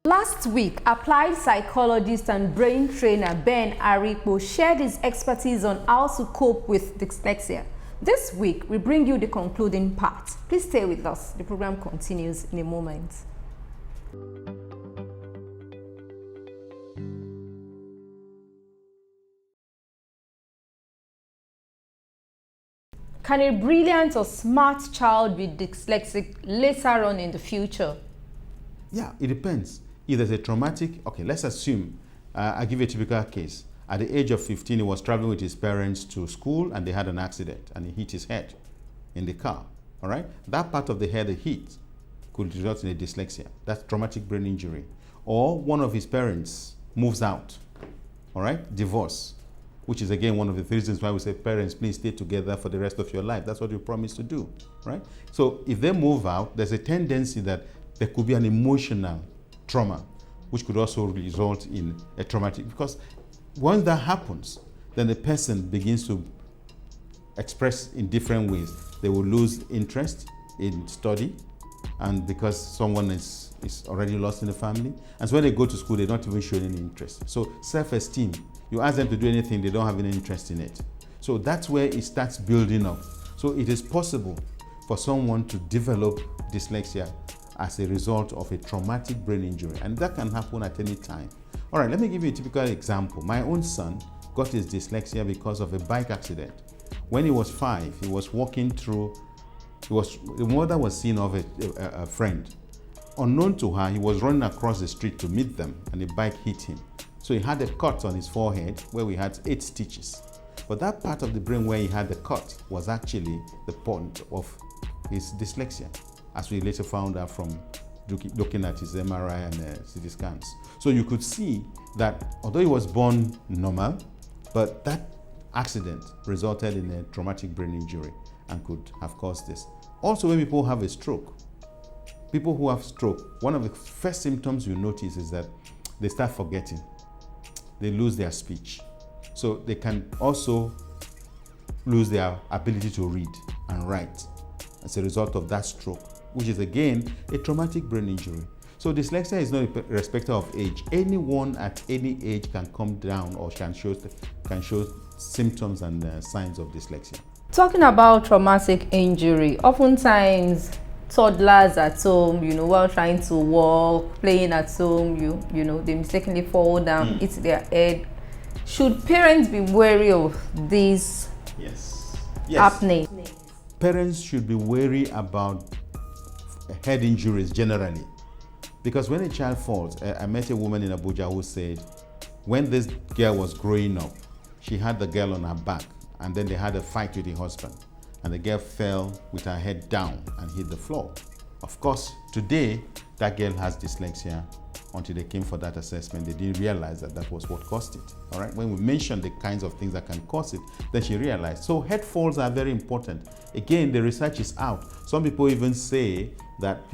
Last week, applied psychologist and brain trainer Ben ARIKPO shared his expertise on how to cope with dyslexia. This week, we bring you the concluding part. Please stay with us. The program continues in a moment. Can a brilliant or smart child be dyslexic later on in the future? Yeah, it depends. If there's a traumatic, okay, let's assume, I'll give you a typical case. At the age of 15, he was traveling with his parents to school and they had an accident and he hit his head in the car, all right? That part of the head he hit could result in a dyslexia. That's traumatic brain injury. Or one of his parents moves out, all right? Divorce, which is again one of the reasons why we say, parents, please stay together for the rest of your life. That's what you promise to do, right? So if they move out, there's a tendency that there could be an emotional trauma, which could also result in a traumatic, because once that happens, then the person begins to express in different ways. They will lose interest in study, and because someone is already lost in the family. And so when they go to school, they don't even show any interest. So self-esteem, you ask them to do anything, they don't have any interest in it. So that's where it starts building up. So it is possible for someone to develop dyslexia as a result of a traumatic brain injury, and that can happen at any time. All right, let me give you a typical example. My own son got his dyslexia because of a bike accident. When he was 5, he was walking through, the mother was seeing of a friend. Unknown to her, he was running across the street to meet them, and the bike hit him. So he had a cut on his forehead where we had 8 stitches. But that part of the brain where he had the cut was actually the point of his dyslexia, as we later found out from looking at his MRI and CT scans. So you could see that although he was born normal, but that accident resulted in a traumatic brain injury and could have caused this. Also, when people have a stroke, people who have stroke, one of the first symptoms you notice is that they start forgetting. They lose their speech. So they can also lose their ability to read and write as a result of that stroke, which is again a traumatic brain injury. So dyslexia is not a respecter of age. Anyone at any age can come down or can show symptoms and signs of dyslexia. Talking about traumatic injury, oftentimes toddlers at home, while trying to walk, playing at home, they mistakenly fall down, hit their head. Should parents be wary of this happening? Parents should be wary about head injuries generally, because when a child falls, I met a woman in Abuja who said when this girl was growing up, she had the girl on her back and then they had a fight with the husband and the girl fell with her head down and hit the floor. Of course, today that girl has dyslexia. Until they came for that assessment, they didn't realize that that was what caused it. All right, when we mentioned the kinds of things that can cause it, then she realized. So head falls are very important. Again, the research is out. Some people even say that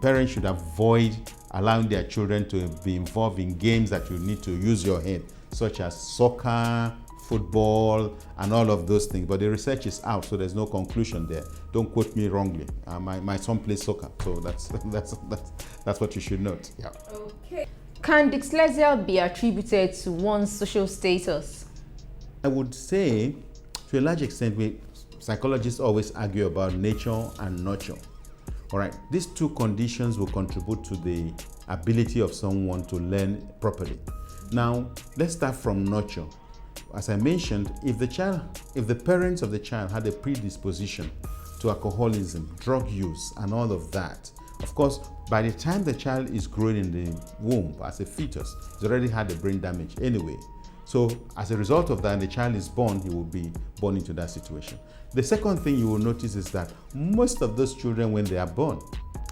parents should avoid allowing their children to be involved in games that you need to use your head, such as soccer, football, and all of those things. But the research is out, so there's no conclusion there. Don't quote me wrongly. My son plays soccer, so that's what you should note. Yeah. Okay. Can dyslexia be attributed to one's social status? I would say, to a large extent, psychologists always argue about nature and nurture. All right, these two conditions will contribute to the ability of someone to learn properly. Now, let's start from nurture. As I mentioned, if the parents of the child had a predisposition to alcoholism, drug use, and all of that, of course, by the time the child is growing in the womb as a fetus, he's already had a brain damage anyway. So as a result of that, the child is born, he will be born into that situation. The second thing you will notice is that most of those children, when they are born,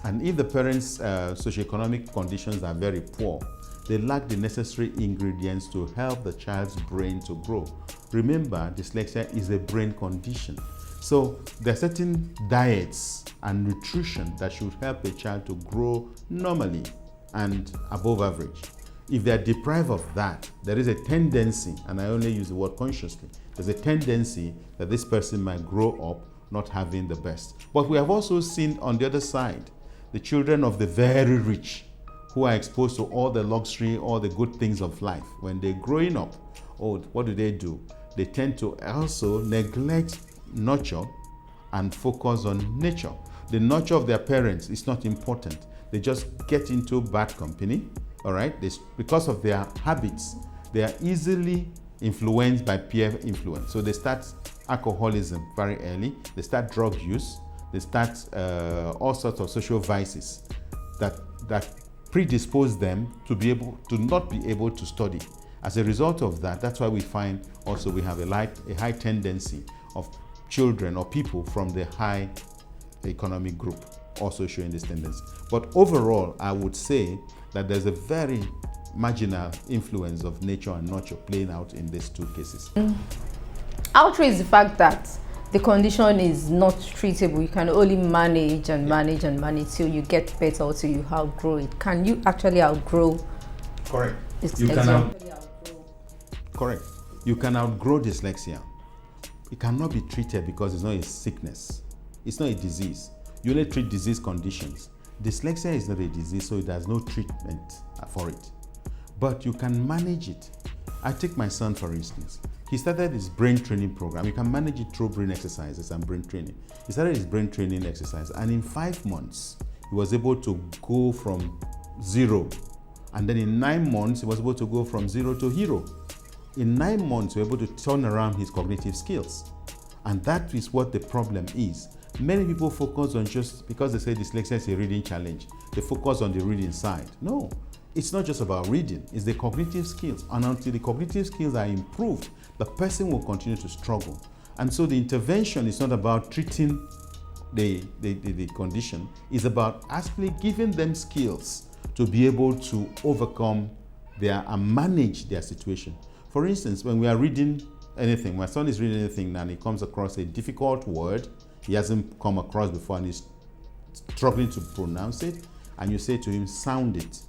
and if the parents' socioeconomic conditions are very poor, they lack the necessary ingredients to help the child's brain to grow. Remember, dyslexia is a brain condition. So there are certain diets and nutrition that should help a child to grow normally and above average. If they are deprived of that, there is a tendency, and I only use the word consciously, there's a tendency that this person might grow up not having the best. But we have also seen on the other side, the children of the very rich who are exposed to all the luxury, all the good things of life, when they're growing up, what do? They tend to also neglect nurture and focus on nature. The nurture of their parents is not important. They just get into bad company, all right? Because of their habits, they are easily influenced by peer influence. So they start alcoholism very early. They start drug use. They start all sorts of social vices that predispose them to not be able to study. As a result of that, that's why we find also we have a high tendency of children or people from the high economic group also showing this tendency. But overall, I would say that there's a very marginal influence of nature and nurture playing out in these two cases. How true is the fact that the condition is not treatable? You can only manage and manage and manage till you get better or till you outgrow it. Can you actually outgrow? Correct. Correct. You can outgrow dyslexia. It cannot be treated because it's not a sickness. It's not a disease. You only treat disease conditions. Dyslexia is not a disease, so it has no treatment for it. But you can manage it. I take my son, for instance. He started his brain training program. You can manage it through brain exercises and brain training. He started his brain training exercise, and in 5 months, he was able to go from 0. And then in 9 months, he was able to go from 0 to hero. In 9 months, we were able to turn around his cognitive skills. And that is what the problem is. Many people focus on just because they say dyslexia is a reading challenge, they focus on the reading side. No, it's not just about reading, it's the cognitive skills. And until the cognitive skills are improved, the person will continue to struggle. And so the intervention is not about treating the condition, it's about actually giving them skills to be able to overcome and manage their situation. For instance, when we are reading anything, my son is reading anything and he comes across a difficult word he hasn't come across before and he's struggling to pronounce it, and you say to him, sound it.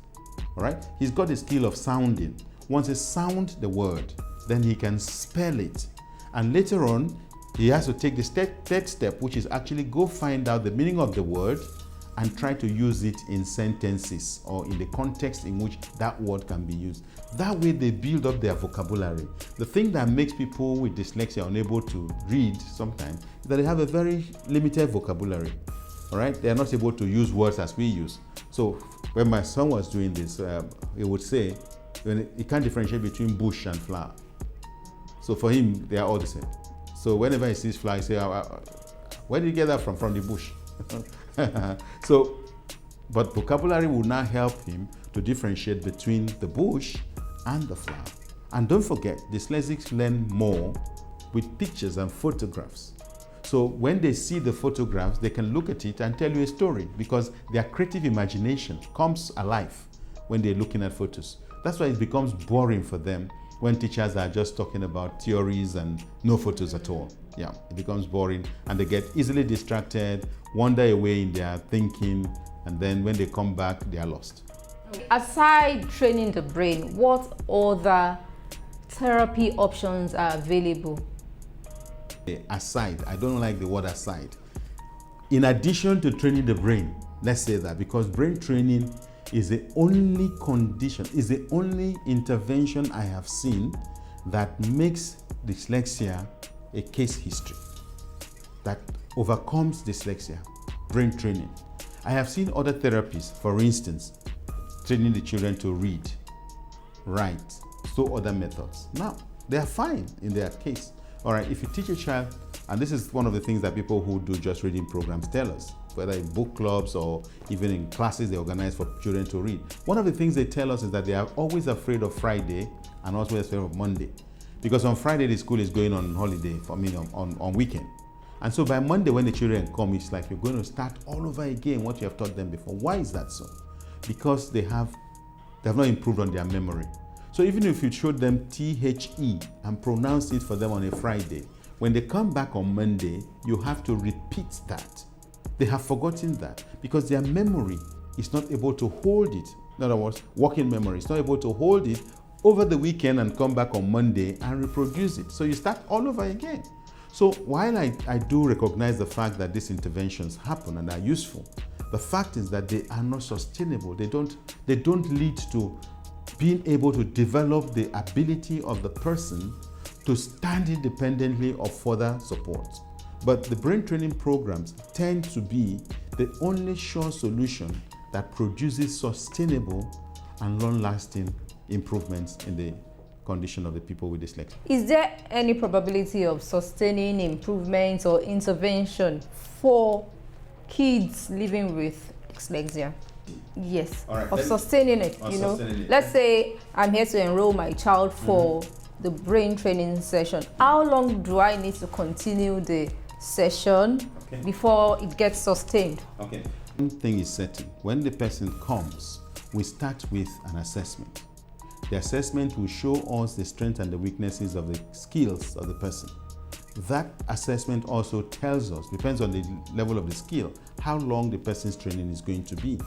All right? He's got the skill of sounding. Once he sounds the word, then he can spell it. And later on, he has to take the third step, which is actually go find out the meaning of the word and try to use it in sentences or in the context in which that word can be used. That way they build up their vocabulary. The thing that makes people with dyslexia unable to read sometimes is that they have a very limited vocabulary. All right? They are not able to use words as we use. So when my son was doing this, he would say, he can't differentiate between bush and flower. So for him, they are all the same. So whenever he sees flower, he says, where did you get that from? From the bush. But vocabulary will now help him to differentiate between the bush and the flower. And don't forget, dyslexics learn more with pictures and photographs. So when they see the photographs, they can look at it and tell you a story because their creative imagination comes alive when they're looking at photos. That's why it becomes boring for them when teachers are just talking about theories and no photos at all. Yeah, it becomes boring and they get easily distracted, wander away in their thinking, and then when they come back, they are lost. Aside training the brain, what other therapy options are available? Aside, I don't like the word aside. In addition to training the brain, let's say that, because brain training is the only condition, is the only intervention I have seen that makes dyslexia a case history, that overcomes dyslexia, brain training. I have seen other therapies, for instance, training the children to read, write, so other methods. Now, they are fine in their case. All right, if you teach a child, and this is one of the things that people who do just reading programs tell us, whether in book clubs or even in classes they organize for children to read. One of the things they tell us is that they are always afraid of Friday and also afraid of Monday. Because on Friday, the school is going on holiday, on weekend. And so by Monday, when the children come, it's like you're going to start all over again what you have taught them before. Why is that so? Because they have not improved on their memory. So even if you showed them THE and pronounce it for them on a Friday, when they come back on Monday, you have to repeat that. They have forgotten that because their memory is not able to hold it. In other words, working memory is not able to hold it over the weekend and come back on Monday and reproduce it. So you start all over again. So while I do recognize the fact that these interventions happen and are useful, the fact is that they are not sustainable. They don't lead to being able to develop the ability of the person to stand independently of further support. But the brain training programs tend to be the only sure solution that produces sustainable and long-lasting improvements in the condition of the people with dyslexia. Is there any probability of sustaining improvements or intervention for kids living with dyslexia? Yes, All right, of sustaining it, Let's say I'm here to enroll my child for the brain training session. How long do I need to continue the session before it gets sustained? Okay. One thing is certain. When the person comes, we start with an assessment. The assessment will show us the strengths and the weaknesses of the skills of the person. That assessment also tells us, depends on the level of the skill, how long the person's training is going to be.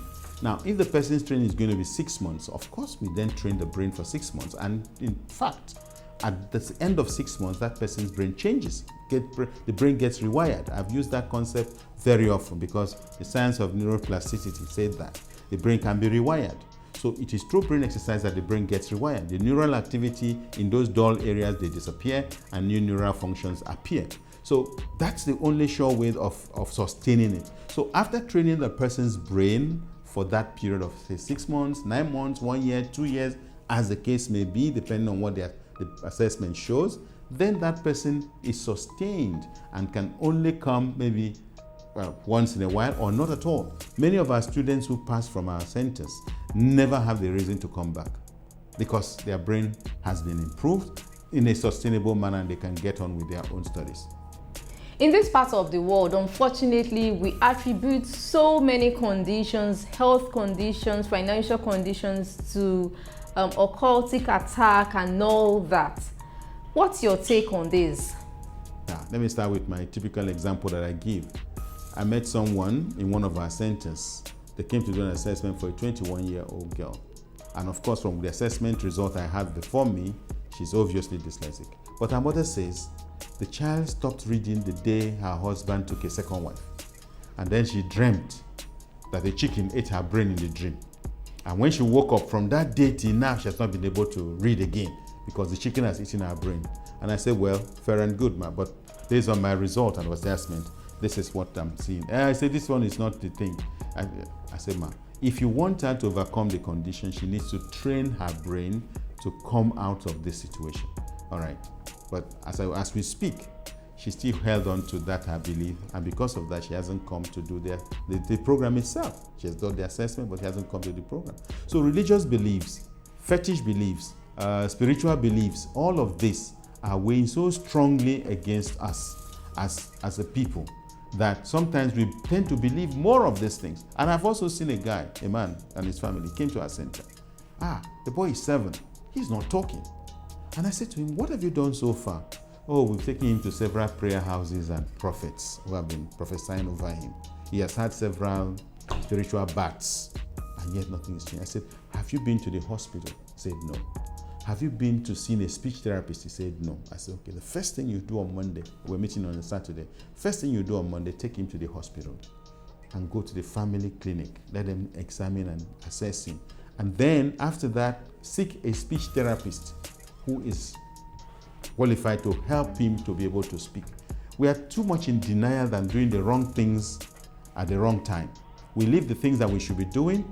Now, if the person's training is going to be 6 months, of course we then train the brain for 6 months. And in fact, at the end of 6 months, that person's brain changes. The brain gets rewired. I've used that concept very often because the science of neuroplasticity said that the brain can be rewired. So it is through brain exercise that the brain gets rewired. The neural activity in those dull areas, they disappear and new neural functions appear. So that's the only sure way of sustaining it. So after training the person's brain for that period of say 6 months, 9 months, 1 year, 2 years, as the case may be, depending on what the assessment shows, then that person is sustained and can only come maybe once in a while or not at all. Many of our students who pass from our centers never have the reason to come back because their brain has been improved in a sustainable manner and they can get on with their own studies. In this part of the world, unfortunately, we attribute so many conditions, health conditions, financial conditions to occultic attack and all that. What's your take on this? Yeah, let me start with my typical example that I give. I met someone in one of our centers. They came to do an assessment for a 21-year-old girl. And of course, from the assessment result I had before me, she's obviously dyslexic. But her mother says the child stopped reading the day her husband took a second wife. And then she dreamt that the chicken ate her brain in the dream. And when she woke up from that day till now, she has not been able to read again because the chicken has eaten her brain. And I said, well, fair and good, ma, but based on my result and assessment, this is what I'm seeing. And I said, this one is not the thing. I said, ma, if you want her to overcome the condition, she needs to train her brain to come out of this situation. All right. But as we speak, she still held on to that, her belief, and because of that, she hasn't come to do the program itself. She has done the assessment, but she hasn't come to the program. So religious beliefs, fetish beliefs, spiritual beliefs, all of this are weighing so strongly against us as a people that sometimes we tend to believe more of these things. And I've also seen a man and his family came to our center. The boy is 7, he's not talking. And I said to him, what have you done so far? Oh, we've taken him to several prayer houses and prophets who have been prophesying over him. He has had several spiritual baths, and yet nothing is changed. I said, have you been to the hospital? He said, no. Have you been to see a speech therapist? He said, no. I said, okay, the first thing you do on Monday, we're meeting on a Saturday, first thing you do on Monday, take him to the hospital and go to the family clinic. Let them examine and assess him. And then after that, seek a speech therapist who is qualified to help him to be able to speak. We are too much in denial than doing the wrong things at the wrong time. We leave the things that we should be doing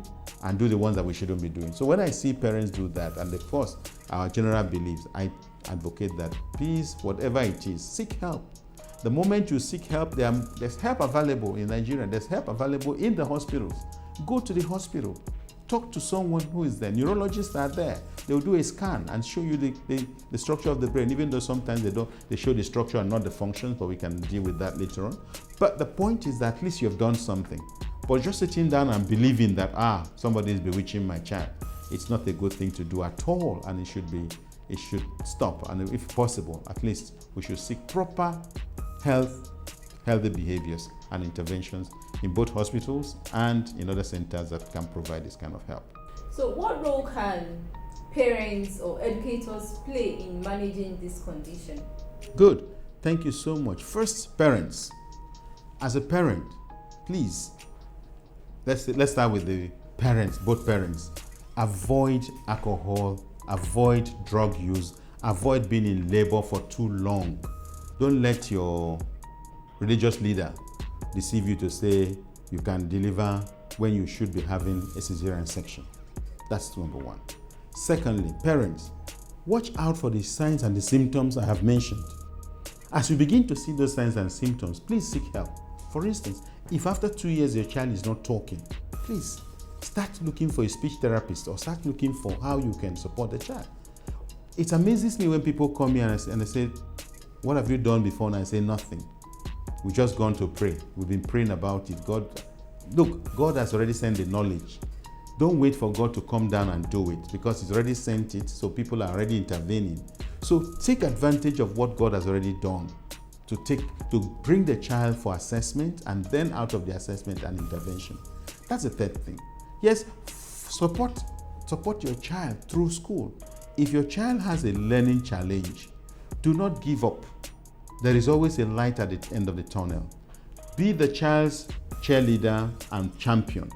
and do the ones that we shouldn't be doing. So when I see parents do that, and of course our general beliefs, I advocate that please, whatever it is, seek help. The moment you seek help, there's help available in Nigeria, there's help available in the hospitals. Go to the hospital. Talk to someone who is there. Neurologists are there. They'll do a scan and show you the structure of the brain, even though sometimes they show the structure and not the functions, but we can deal with that later on. But the point is that at least you've done something. But just sitting down and believing that, somebody is bewitching my child, it's not a good thing to do at all, and it should stop. And if possible, at least we should seek proper healthy behaviors and interventions in both hospitals and in other centers that can provide this kind of help. So what role can parents or educators play in managing this condition? Good. Thank you so much. First, parents. As a parent, please, let's start with the parents, both parents. Avoid alcohol, avoid drug use, avoid being in labor for too long. Don't let your religious leader deceive you to say you can deliver when you should be having a cesarean section. That's number one. Secondly, parents, watch out for the signs and the symptoms I have mentioned. As you begin to see those signs and symptoms, please seek help. For instance, if after 2 years your child is not talking, please start looking for a speech therapist or start looking for how you can support the child. It amazes me when people come here and they say, what have you done before? And I say, nothing. We've just gone to pray. We've been praying about it. God has already sent the knowledge. Don't wait for God to come down and do it because He's already sent it, so people are already intervening. So take advantage of what God has already done to bring the child for assessment, and then out of the assessment and intervention. That's the third thing. Yes, support your child through school. If your child has a learning challenge, do not give up. There is always a light at the end of the tunnel. Be the child's cheerleader and champion.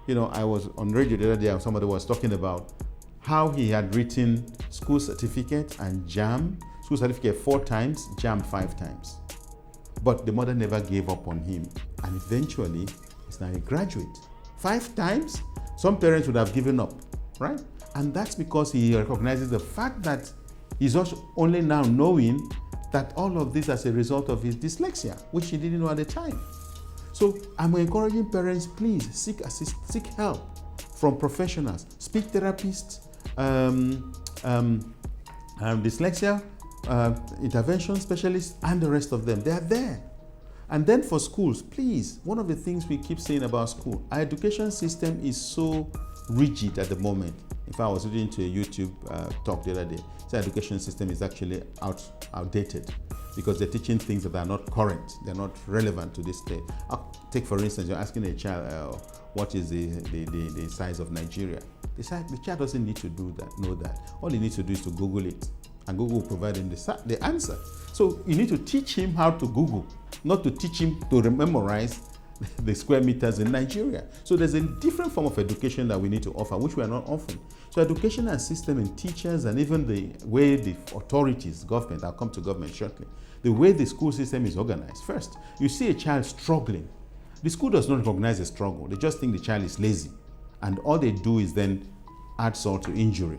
You know, I was on radio the other day and somebody was talking about how he had written school certificate and JAM, school certificate 4 times, JAM 5 times. But the mother never gave up on him. And eventually, he's now a graduate. 5 times? Some parents would have given up, right? And that's because he recognizes the fact that he's also only now knowing that all of this as a result of his dyslexia, which he didn't know at the time. So I'm encouraging parents, please seek help from professionals, speech therapists, dyslexia intervention specialists, and the rest of them. They are there. And then for schools, please, one of the things we keep saying about school, our education system is so rigid at the moment. In fact, I was listening to a YouTube talk the other day. The education system is actually outdated because they're teaching things that are not current. They're not relevant to this day. Take, for instance, you're asking a child, what is the size of Nigeria? The child doesn't need to know that. All he needs to do is to Google it, and Google will provide him the answer. So you need to teach him how to Google, not to teach him to memorize the square meters in Nigeria. So there's a different form of education that we need to offer, which we are not offering. So educational system and teachers, and even the way the authorities, government, I'll come to government shortly, the way the school system is organized. First, you see a child struggling. The school does not recognize a struggle. They just think the child is lazy. And all they do is then add salt to injury.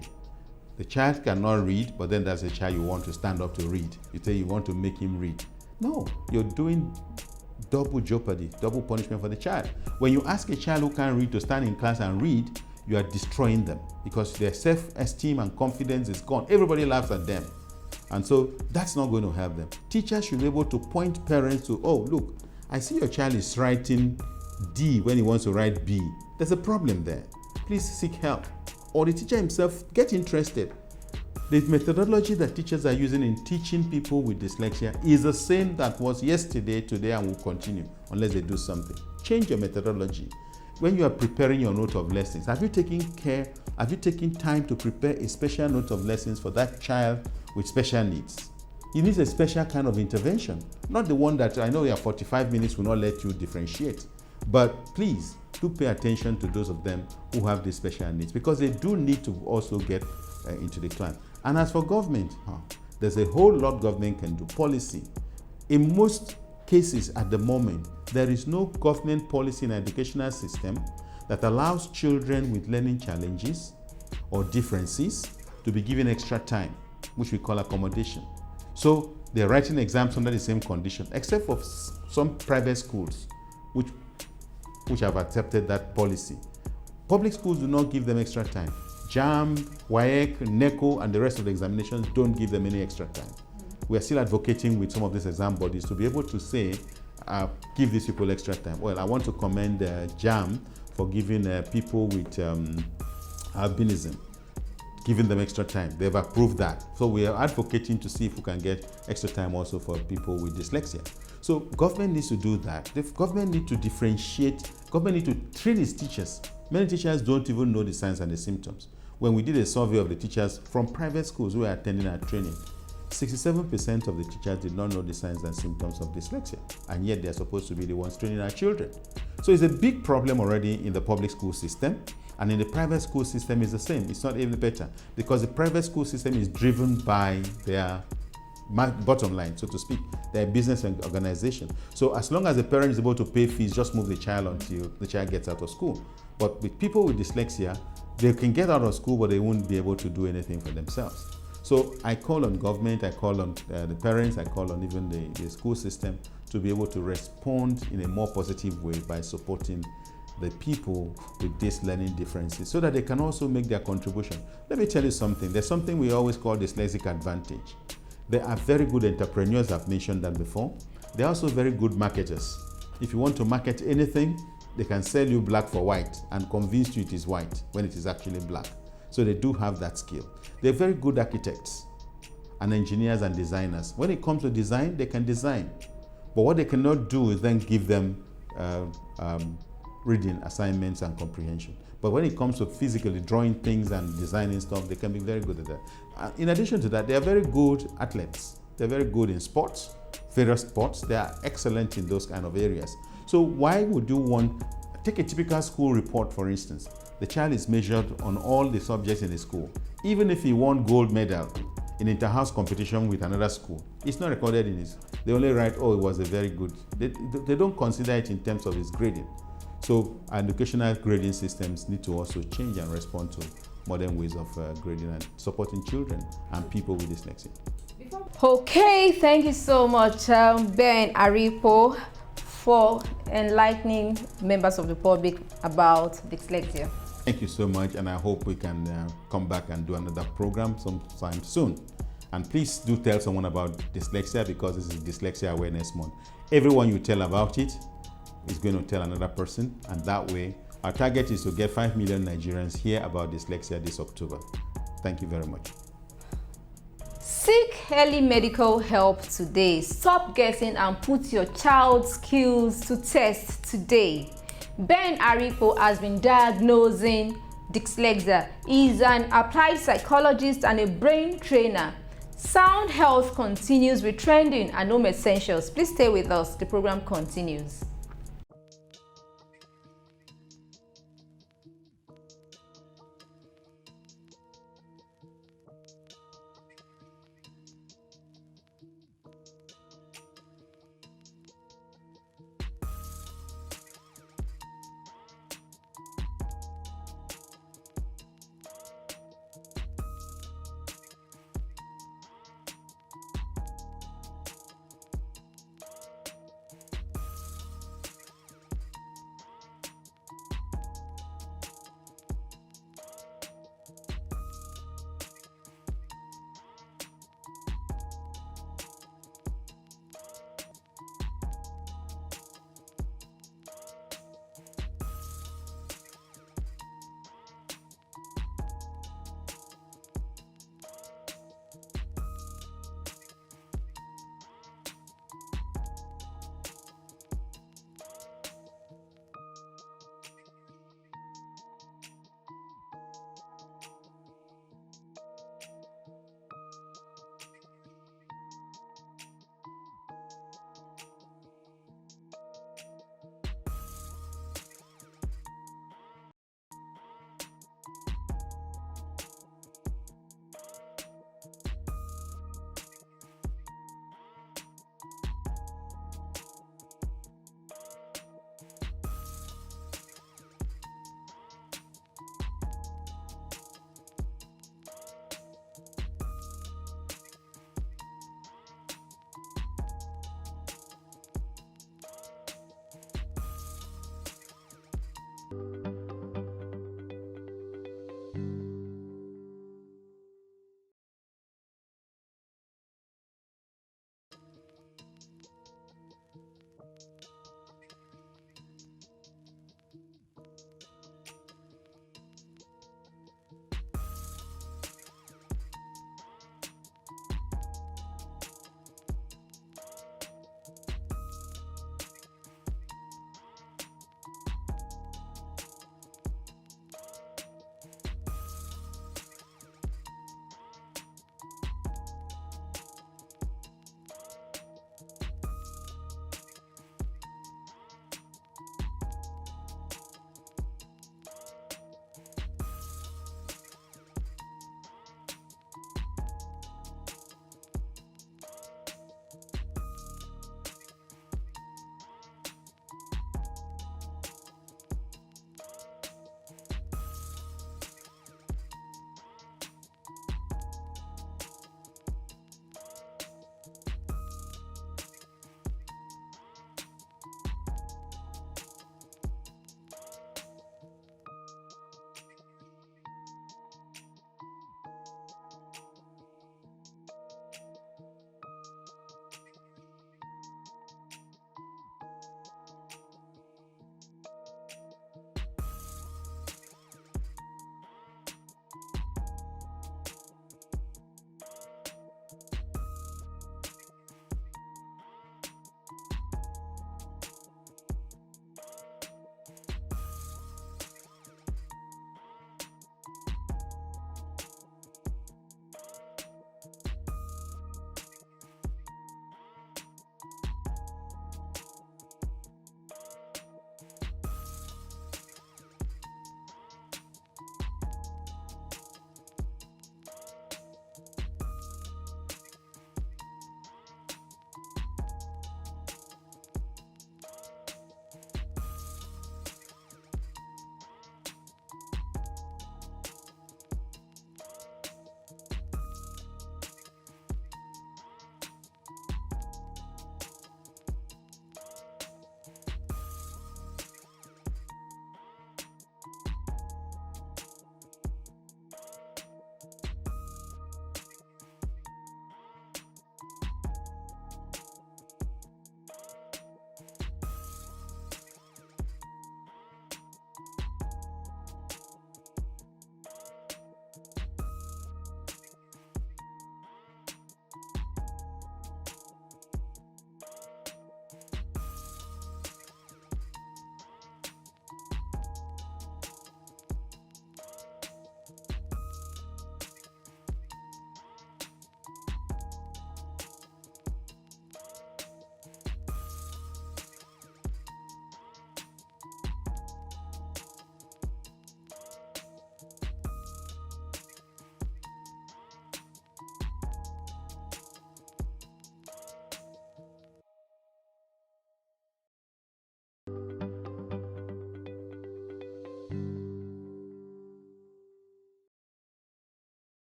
The child cannot read, but then that's a child you want to stand up to read. You say you want to make him read. No, you're doing double jeopardy, double punishment for the child. When you ask a child who can't read to stand in class and read, you are destroying them because their self-esteem and confidence is gone. Everybody laughs at them. And so that's not going to help them. Teachers should be able to point parents to, oh, look, I see your child is writing D when he wants to write B. There's a problem there. Please seek help. Or the teacher himself, get interested. The methodology that teachers are using in teaching people with dyslexia is the same that was yesterday, today, and will continue unless they do something. Change your methodology. When you are preparing your note of lessons, have you taken time to prepare a special note of lessons for that child with special needs? He needs a special kind of intervention, not the one that I know 45 minutes will not let you differentiate. But please do pay attention to those of them who have these special needs, because they do need to also get into the class. And as for government, there's a whole lot government can do. Policy. In most cases at the moment, there is no government policy in the educational system that allows children with learning challenges or differences to be given extra time, which we call accommodation. So they're writing exams under the same condition, except for some private schools, which have accepted that policy. Public schools do not give them extra time. JAM, WAEC, NECO, and the rest of the examinations don't give them any extra time. We are still advocating with some of these exam bodies to be able to say, give these people extra time. Well, I want to commend JAM for giving people with albinism, giving them extra time. They've approved that. So we are advocating to see if we can get extra time also for people with dyslexia. So government needs to do that. The government needs to differentiate. Government needs to train its teachers. Many teachers don't even know the signs and the symptoms. When we did a survey of the teachers from private schools who are attending our training, 67% of the teachers did not know the signs and symptoms of dyslexia, and yet they're supposed to be the ones training our children. So it's a big problem already in the public school system, and in the private school system is the same. It's not even better, because the private school system is driven by their bottom line, so to speak, their business and organization. So as long as the parent is able to pay fees, just move the child until the child gets out of school. But with people with dyslexia, they can get out of school, but they won't be able to do anything for themselves. So I call on government, I call on the parents, I call on even the school system to be able to respond in a more positive way by supporting the people with these learning differences so that they can also make their contribution. Let me tell you something. There's something we always call dyslexic advantage. They are very good entrepreneurs, I've mentioned that before. They're also very good marketers. If you want to market anything, they can sell you black for white and convince you it is white when it is actually black. So they do have that skill. They're very good architects and engineers and designers. When it comes to design, they can design. But what they cannot do is then give them reading assignments and comprehension. But when it comes to physically drawing things and designing stuff, they can be very good at that. In addition to that, they are very good athletes. They're very good in sports, various sports. They are excellent in those kind of areas. So why would you want, take a typical school report, for instance. The child is measured on all the subjects in the school. Even if he won gold medal in inter-house competition with another school, it's not recorded in his, they only write, oh, it was a very good. They don't consider it in terms of his grading. So our educational grading systems need to also change and respond to modern ways of grading and supporting children and people with dyslexia. Okay, thank you so much, Ben ARIKPO, for enlightening members of the public about dyslexia. Thank you so much, and I hope we can come back and do another program sometime soon. And please do tell someone about dyslexia, because this is Dyslexia Awareness Month. Everyone you tell about it is going to tell another person, and that way our target is to get 5 million Nigerians hear about dyslexia this October. Thank you very much. Seek early medical help today. Stop guessing and put your child's skills to test today. Ben ARIKPO has been diagnosing dyslexia. He is an applied psychologist and a brain trainer. Sound Health continues with trending and home essentials. Please stay with us. The program continues.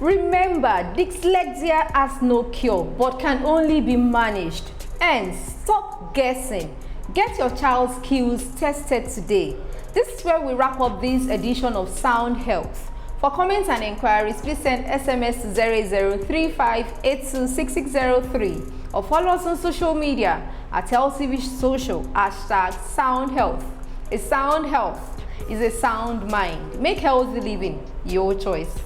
Remember, dyslexia has no cure but can only be managed. And stop guessing. Get your child's skills tested today. This is where we wrap up this edition of Sound Health. For comments and inquiries, please send SMS to 0035826603 or follow us on social media at LCV Social, #Sound Health. A sound health is a sound mind. Make healthy living your choice.